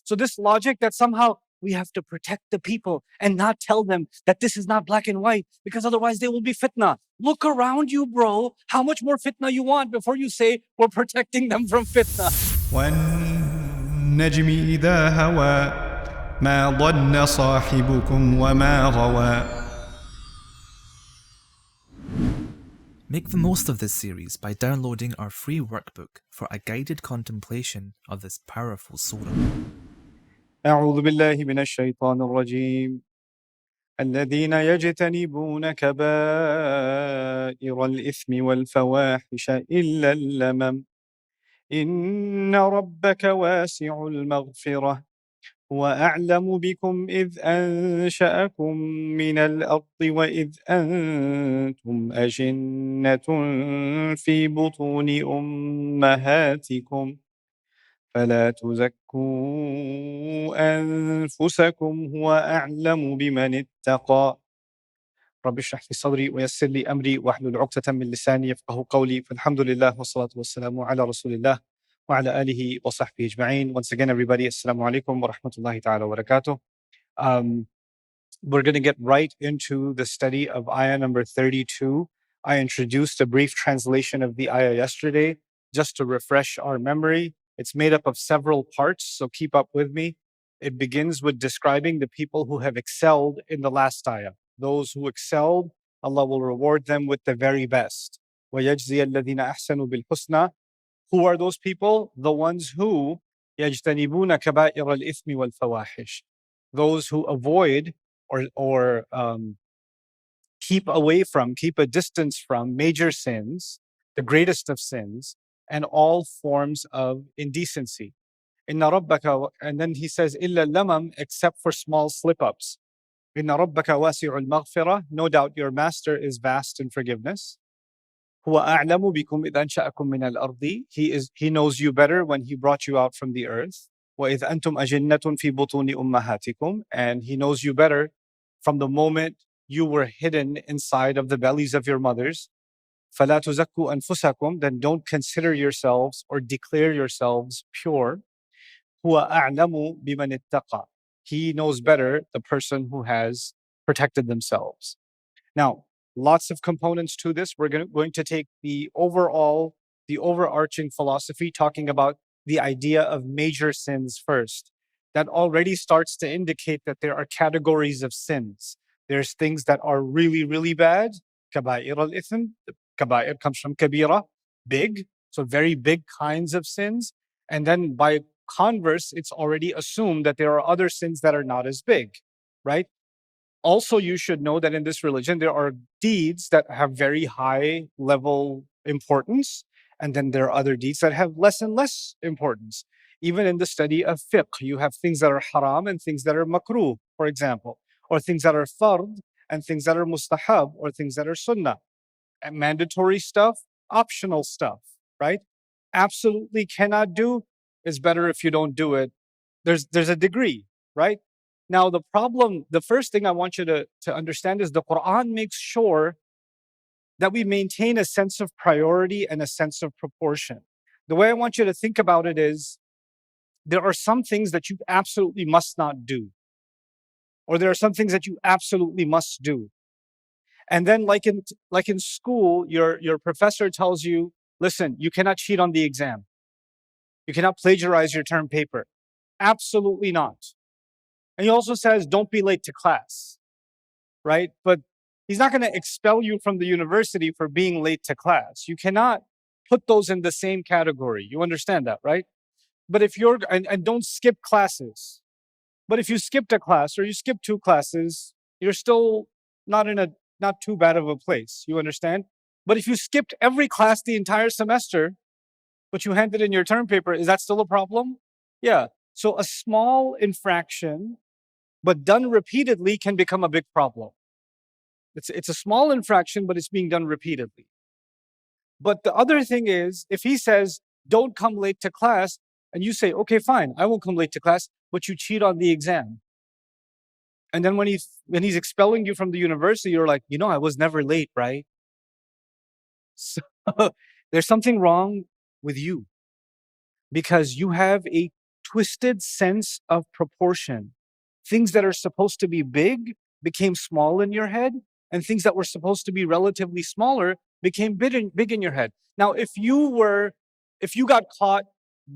So this logic that somehow we have to protect the people and not tell them that this is not black and white because otherwise they will be fitna. Look around you, bro. How much more fitna you want before you say we're protecting them from fitna? والنجم إذا هوى ما ضل صاحبكم وما غوى. Make the most of this series by downloading our free workbook for a guided contemplation of this powerful surah. أعوذ بالله من الشيطان الرجيم. الذين يجتنبون كبائر الإثم والفواحش إلا اللمم إن ربك واسع المغفرة هو أعلم بكم إذ أنشأكم من الأرض وإذ أنتم أجنة في بطون أمهاتكم فلا تزكوا أنفسكم هو أعلم بمن اتقى رب اشرح لي صدري ويسر لي أمري واحلل عقدة من لساني يفقهوا قولي فالحمد لله والصلاة والسلام على رسول الله وعلى آله وصحبه أجمعين. Once again, everybody, assalamu alaikum wa rahmatullahi ta'ala wa barakatuh. We're going to get right into the study of ayah number 32. I introduced a brief translation of the ayah yesterday just to refresh our memory. It's made up of several parts, so keep up with me. It begins with describing the people who have excelled in the last ayah. Those who excelled, Allah will reward them with the very best. وَيَجْزِيَ الَّذِينَ أَحْسَنُوا بِالْحُسْنَى. Who are those people? The ones who يَجْتَنِبُونَ كَبَائِرَ الْإِثْمِ وَالْفَوَاحِشِ. Those who avoid or keep away from, keep a distance from major sins, the greatest of sins, and all forms of indecency. Inna rabbaka, and then he says, illa lamam, except for small slip-ups. Inna rabbaka wasi'ul maghfirah, no doubt your master is vast in forgiveness. Huwa a'lamu bikum idh ansha'akum min al-ardi, he knows you better when he brought you out from the earth. Wa idh antum ajinnatun fi butuni ummahatikum, and he knows you better from the moment you were hidden inside of the bellies of your mothers. فَلَا تُزَكُّوا أَنفُسَكُمْ, then don't consider yourselves or declare yourselves pure. هُوَ أَعْلَمُ بِمَنِ اتَّقَى, he knows better the person who has protected themselves. Now, lots of components to this. We're going to take the overarching philosophy, talking about the idea of major sins first. That already starts to indicate that there are categories of sins. There's things that are really, really bad. Kaba'ir al-ithm. Kaba'ir comes from kabira, big. So very big kinds of sins. And then by converse, it's already assumed that there are other sins that are not as big, right? Also, you should know that in this religion, there are deeds that have very high level importance. And then there are other deeds that have less and less importance. Even in the study of fiqh, you have things that are haram and things that are makruh, for example, or things that are fard and things that are mustahab, or things that are sunnah. And mandatory stuff, optional stuff, right? Absolutely cannot do is better if you don't do it. There's a degree, right? Now, the first thing I want you to understand is the Quran makes sure that we maintain a sense of priority and a sense of proportion. The way I want you to think about it is, there are some things that you absolutely must not do, or there are some things that you absolutely must do. And then like in school, your professor tells you, listen, you cannot cheat on the exam. You cannot plagiarize your term paper. Absolutely not. And he also says, don't be late to class, right? But he's not going to expel you from the university for being late to class. You cannot put those in the same category. You understand that, right? But if and don't skip classes. But if you skipped a class or you skipped 2 classes, you're still not too bad of a place. You understand? But if you skipped every class the entire semester, but you handed in your term paper, is that still a problem? Yeah. So a small infraction, but done repeatedly, can become a big problem. It's a small infraction, but it's being done repeatedly. But the other thing is, if he says, don't come late to class, and you say, okay, fine, I won't come late to class, but you cheat on the exam. And then when he's expelling you from the university, you're like, I was never late, right? So there's something wrong with you, because you have a twisted sense of proportion. Things that are supposed to be big became small in your head, and things that were supposed to be relatively smaller became big in your head. Now, if you got caught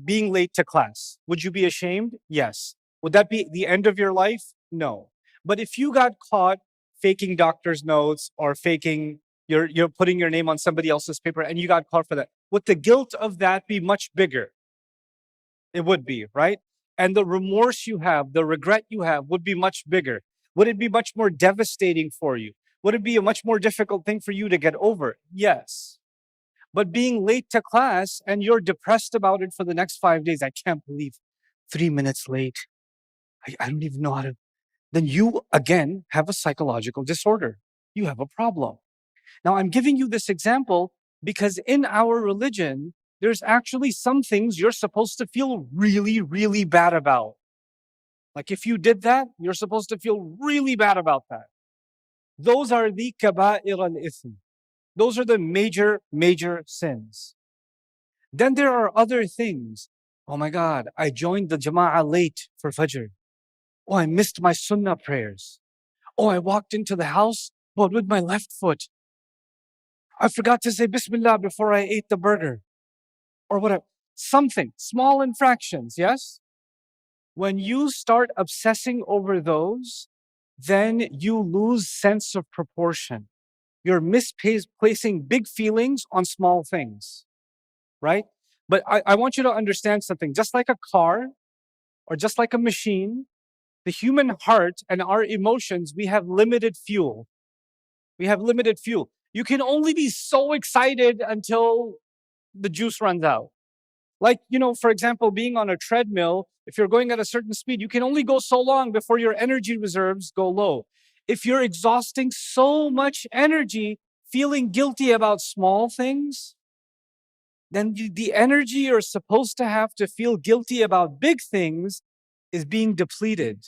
being late to class, would you be ashamed? Yes. Would that be the end of your life? No. But if you got caught faking doctor's notes or faking you're putting your name on somebody else's paper and you got caught for that, would the guilt of that be much bigger? It would be, right? And the remorse you have, the regret you have would be much bigger. Would it be much more devastating for you? Would it be a much more difficult thing for you to get over? Yes. But being late to class and you're depressed about it for the next 5 days, I can't believe 3 minutes late. I don't even know how to. Then you, again, have a psychological disorder. You have a problem. Now, I'm giving you this example because in our religion, there's actually some things you're supposed to feel really, really bad about. Like if you did that, you're supposed to feel really bad about that. Those are the kaba'ir al-ithm. Those are the major, major sins. Then there are other things. Oh my God, I joined the jama'ah late for Fajr. Oh, I missed my sunnah prayers. Oh, I walked into the house, but with my left foot. I forgot to say Bismillah before I ate the burger. Or whatever. Something, small infractions, yes? When you start obsessing over those, then you lose sense of proportion. You're misplacing big feelings on small things, right? But I want you to understand something. Just like a car or just like a machine, the human heart and our emotions, we have limited fuel. We have limited fuel. You can only be so excited until the juice runs out. Like, for example, being on a treadmill, if you're going at a certain speed, you can only go so long before your energy reserves go low. If you're exhausting so much energy, feeling guilty about small things, then the energy you're supposed to have to feel guilty about big things is being depleted.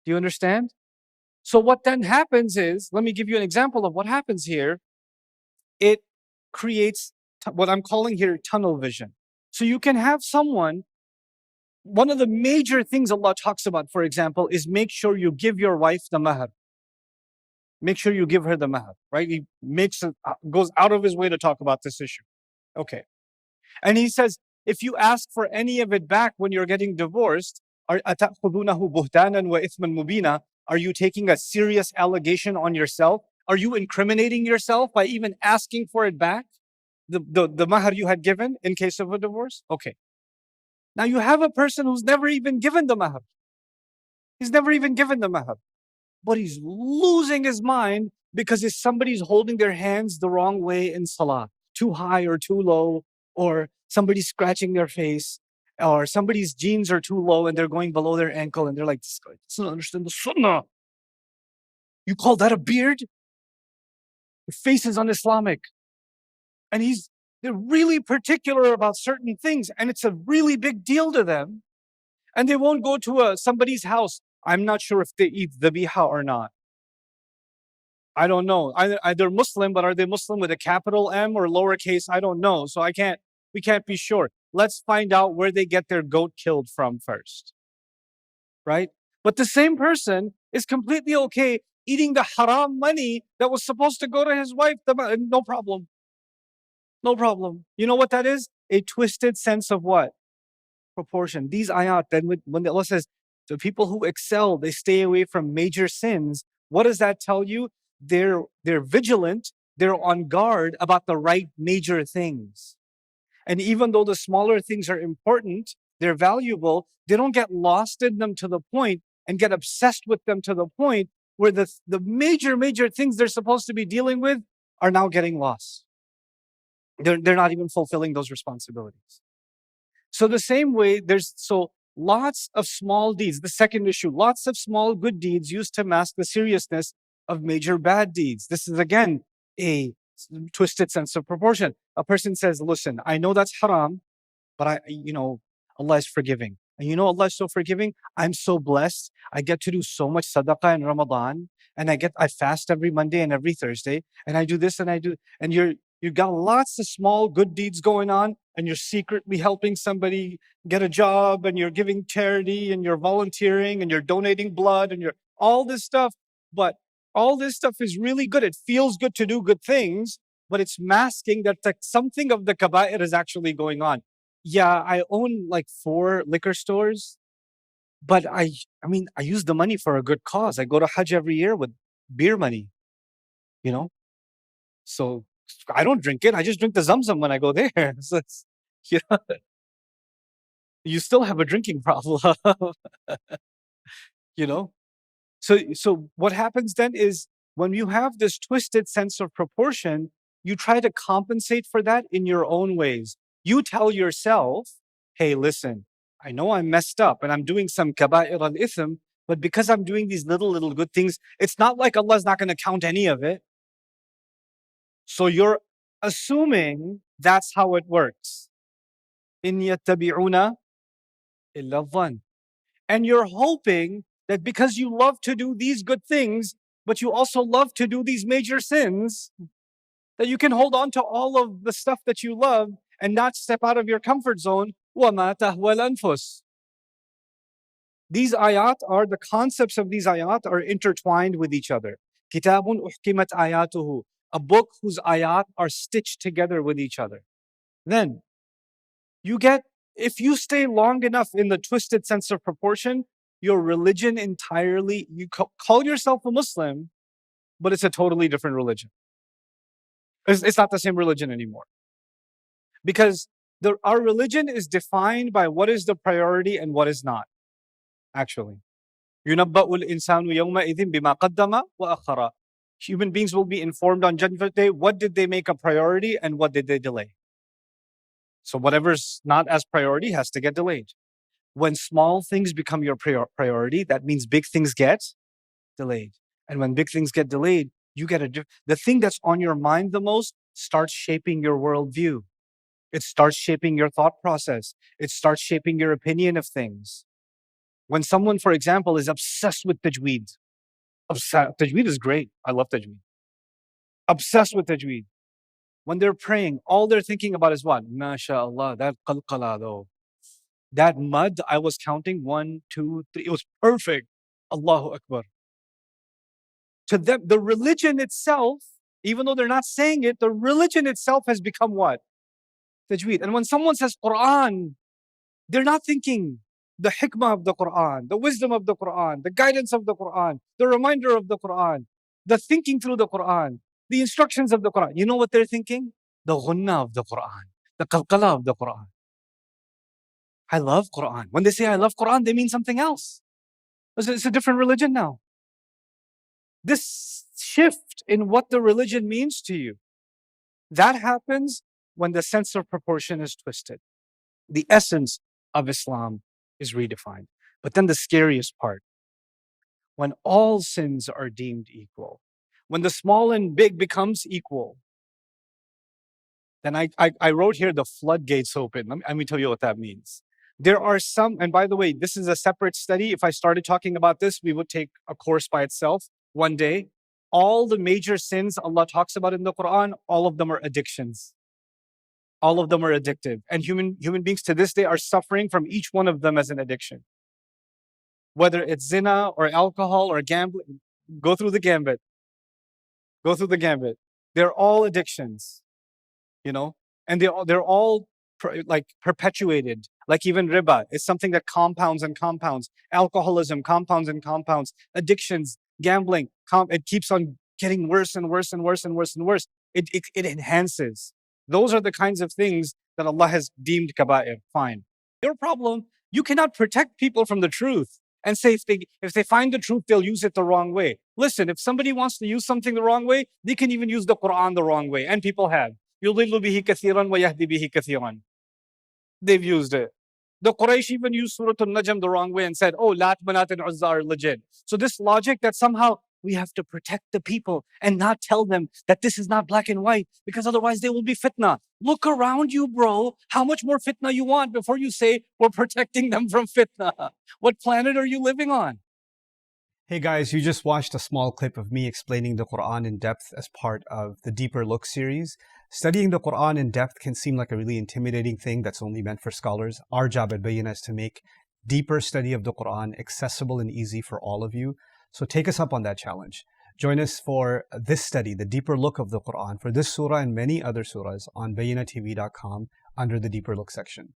Do you understand? So what then happens is, let me give you an example of what happens here. It creates what I'm calling here tunnel vision. So you can have someone, one of the major things Allah talks about, for example, is make sure you give your wife the mahar. Make sure you give her the mahar, right? He goes out of his way to talk about this issue. Okay. And he says, if you ask for any of it back when you're getting divorced, are you taking a serious allegation on yourself? Are you incriminating yourself by even asking for it back? The mahar you had given in case of a divorce? Okay. Now you have a person who's never even given the mahar. He's never even given the mahar. But he's losing his mind because if somebody's holding their hands the wrong way in salah, too high or too low, or somebody's scratching their face, or somebody's jeans are too low and they're going below their ankle and they're like, this guy doesn't understand the sunnah. You call that a beard? Your face is un-Islamic. And they're really particular about certain things and it's a really big deal to them. And they won't go to somebody's house. I'm not sure if they eat dhabiha or not. I don't know. They're Muslim, but are they Muslim with a capital M or lowercase? I don't know. So we can't be sure. Let's find out where they get their goat killed from first. Right? But the same person is completely okay eating the haram money that was supposed to go to his wife. No problem. No problem. You know what that is? A twisted sense of what? Proportion. These ayat, then when Allah says, the people who excel, they stay away from major sins. What does that tell you? They're vigilant. They're on guard about the right major things. And even though the smaller things are important, they're valuable, they don't get lost in them to the point and get obsessed with them to the point where the major things they're supposed to be dealing with are now getting lost. They're not even fulfilling those responsibilities. So the same way, lots of small deeds. The second issue, lots of small good deeds used to mask the seriousness of major bad deeds. This is again a twisted sense of proportion. A person says, listen, I know that's haram, but Allah is forgiving. And Allah is so forgiving. I'm so blessed. I get to do so much sadaqah in Ramadan. And I fast every Monday and every Thursday. And I do this and I do. And You've got lots of small good deeds going on, and you're secretly helping somebody get a job, and you're giving charity, and you're volunteering, and you're donating blood, and you're all this stuff. But all this stuff is really good. It feels good to do good things, but it's masking that something of the kaba'ir is actually going on. Yeah, I own like 4 liquor stores, but I mean, I use the money for a good cause. I go to Hajj every year with beer money, you know? So I don't drink it. I just drink the Zamzam when I go there. So it's, you know, you still have a drinking problem, you know? So what happens then is when you have this twisted sense of proportion, you try to compensate for that in your own ways. You tell yourself, hey, listen, I know I'm messed up and I'm doing some kaba'ir al-ithm, but because I'm doing these little good things, it's not like Allah's not going to count any of it. So you're assuming that's how it works. إِن يَتَّبِعُونَ إِلَّا الظَّنَّ. And you're hoping that because you love to do these good things, but you also love to do these major sins, that you can hold on to all of the stuff that you love and not step out of your comfort zone. وَمَا تَهْوَى الْأَنفُسُ. These ayat are, the concepts of these ayat are intertwined with each other. كِتَابٌ أُحْكِمَتْ آيَاتُهُ. A book whose ayat are stitched together with each other. Then, if you stay long enough in the twisted sense of proportion, your religion entirely, you call yourself a Muslim, but it's a totally different religion. It's not the same religion anymore. Because our religion is defined by what is the priority and what is not, actually. يُنَبَّأُ الْإِنسَانُ يَوْمَئِذٍ بِمَا قَدَّمَ وَأَخَّرَ. Human beings will be informed on Judgment Day, what did they make a priority and what did they delay? So whatever's not as priority has to get delayed. When small things become your priority, that means big things get delayed. And when big things get delayed, you get the thing that's on your mind the most starts shaping your worldview. It starts shaping your thought process. It starts shaping your opinion of things. When someone, for example, is obsessed with tajweed, tajweed is great. I love tajweed. Obsessed with tajweed. When they're praying, all they're thinking about is what? MashaAllah, that qalqala though. That mud, I was counting 1, 2, 3. It was perfect. Allahu Akbar. To them, the religion itself, even though they're not saying it, the religion itself has become what? Tajweed. And when someone says Quran, they're not thinking the hikmah of the Quran, the wisdom of the Quran, the guidance of the Quran, the reminder of the Quran, the thinking through the Quran, the instructions of the Quran. You know what they're thinking? The ghunnah of the Quran, the qalqala of the Quran. I love Quran. When they say I love Quran, they mean something else. It's a different religion now. This shift in what the religion means to you, that happens when the sense of proportion is twisted. The essence of Islam is redefined. But then the scariest part, when all sins are deemed equal, when the small and big becomes equal, then I wrote here the floodgates open. Let me tell you what that means. There are some, and by the way, this is a separate study. If I started talking about this, we would take a course by itself one day. All the major sins Allah talks about in the Quran, all of them are addictions. All of them are addictive. And human beings to this day are suffering from each one of them as an addiction. Whether it's zina or alcohol or gambling, go through the gambit. Go through the gambit. They're all addictions, you know, and they're all like perpetuated. Like even riba, it's something that compounds and compounds. Alcoholism compounds and compounds. Addictions, gambling, it keeps on getting worse and worse and worse and worse and worse. It enhances. Those are the kinds of things that Allah has deemed kaba'ir. Fine. Your problem, you cannot protect people from the truth and say if they find the truth, they'll use it the wrong way. Listen, if somebody wants to use something the wrong way, they can even use the Quran the wrong way. And people have. يُضِلُّ بِهِ كَثِيرًا وَيَهْدِي بِهِ كَثِيرًا. They've used it. The Quraysh even used Surah Najm the wrong way and said, oh, Lat, Manat, and Uzza are legit. So this logic that somehow we have to protect the people and not tell them that this is not black and white because otherwise they will be fitna. Look around you, bro. How much more fitna you want before you say we're protecting them from fitna? What planet are you living on? Hey guys, you just watched a small clip of me explaining the Quran in depth as part of the Deeper Look series. Studying the Quran in depth can seem like a really intimidating thing that's only meant for scholars. Our job at Bayyinah is to make deeper study of the Quran accessible and easy for all of you. So take us up on that challenge. Join us for this study, the Deeper Look of the Quran, for this surah and many other surahs on BayyinahTV.com under the Deeper Look section.